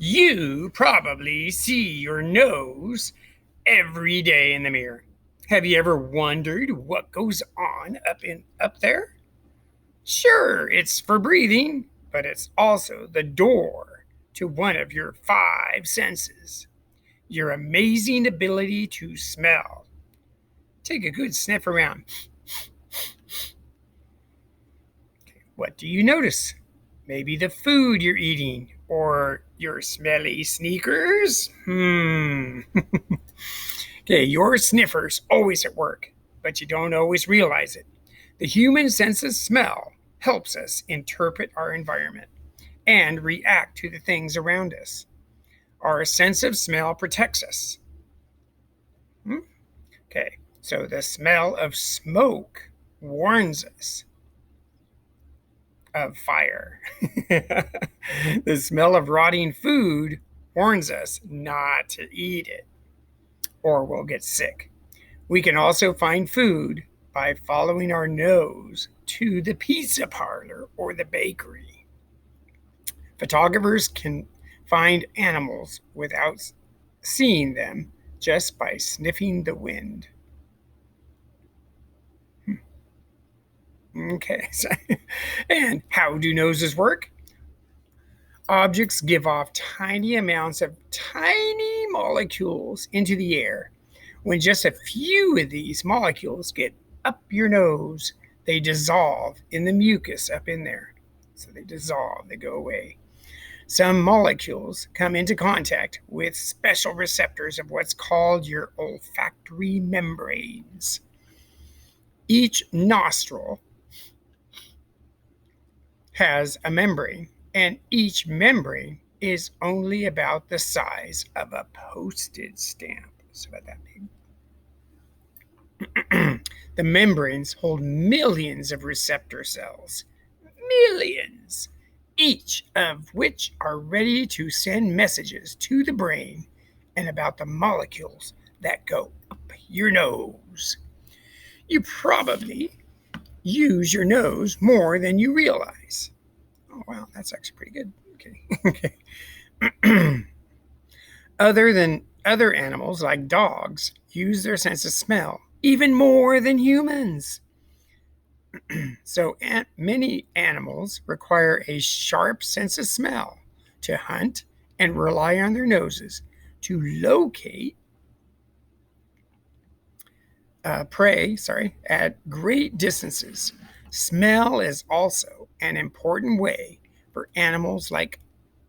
You probably see your nose every day in the mirror. Have you ever wondered what goes on up there? Sure, it's for breathing, but it's also the door to one of your five senses. Your amazing ability to smell. Take a good sniff around. What do you notice? Maybe the food you're eating or your smelly sneakers? Okay, your sniffer's always at work, but you don't always realize it. The human sense of smell helps us interpret our environment and react to the things around us. Our sense of smell protects us. Hmm? Okay, so the smell of smoke warns us of fire. The smell of rotting food warns us not to eat it or we'll get sick. We can also find food by following our nose to the pizza parlor or the bakery. Photographers can find animals without seeing them just by sniffing the wind. Okay, and how do noses work? Objects give off tiny amounts of tiny molecules into the air. When just a few of these molecules get up your nose, they dissolve in the mucus up in there. So they dissolve, they go away. Some molecules come into contact with special receptors of what's called your olfactory membranes. Each nostril has a membrane, and each membrane is only about the size of a postage stamp. It's about that big. The membranes hold millions of receptor cells. Millions! Each of which are ready to send messages to the brain and about the molecules that go up your nose. You probably use your nose more than you realize. Oh, wow, that's actually pretty good. Okay. Okay. Other animals like dogs use their sense of smell even more than humans. So many animals require a sharp sense of smell to hunt and rely on their noses to locate prey, at great distances. Smell is also an important way for animals like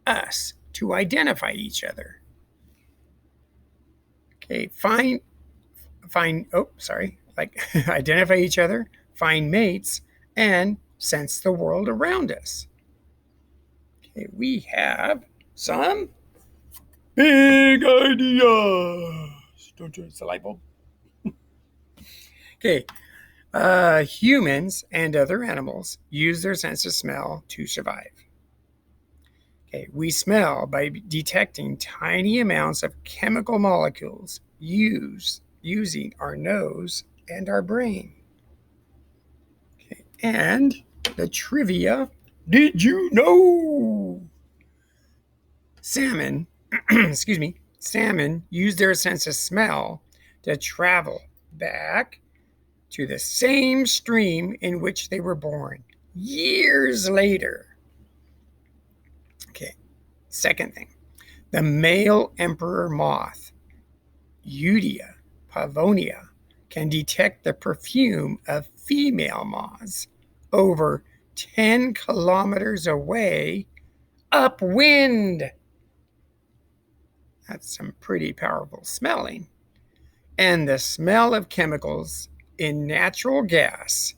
us to identify each other. Okay, like identify each other, find mates, and sense the world around us. Okay, we have some big ideas. Don't you? It's the light bulb. Okay, humans and other animals use their sense of smell to survive. Okay, we smell by detecting tiny amounts of chemical molecules using our nose and our brain. Okay, and the trivia, did you know? Salmon, salmon use their sense of smell to travel back to the same stream in which they were born years later. Okay, second thing, the male emperor moth, Eudia pavonia, can detect the perfume of female moths over 10 kilometers away upwind. That's some pretty powerful smelling. And the smell of chemicals in natural gas,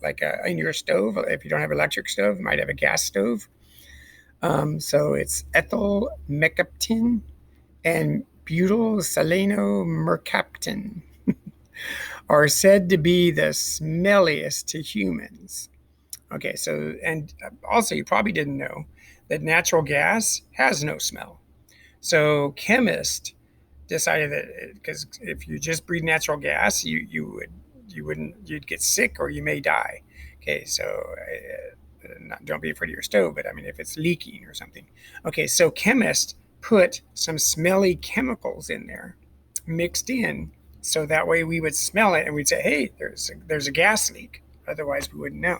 like in your stove, if you don't have an electric stove, you might have a gas stove. So it's ethyl mercaptan and butyl mercaptan are said to be the smelliest to humans. Okay, so, and also you probably didn't know that natural gas has no smell. So chemists decided that because if you just breathe natural gas, you'd get sick or you may die. Okay, so don't be afraid of your stove, but I mean, if it's leaking or something. Okay, so chemists put some smelly chemicals in there, mixed in, so that way we would smell it and we'd say, hey, there's a gas leak. Otherwise, we wouldn't know.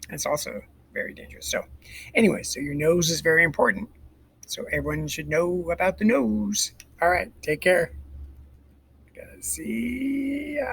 And it's also very dangerous. So, anyway, so your nose is very important. So everyone should know about the nose. All right, take care. See ya.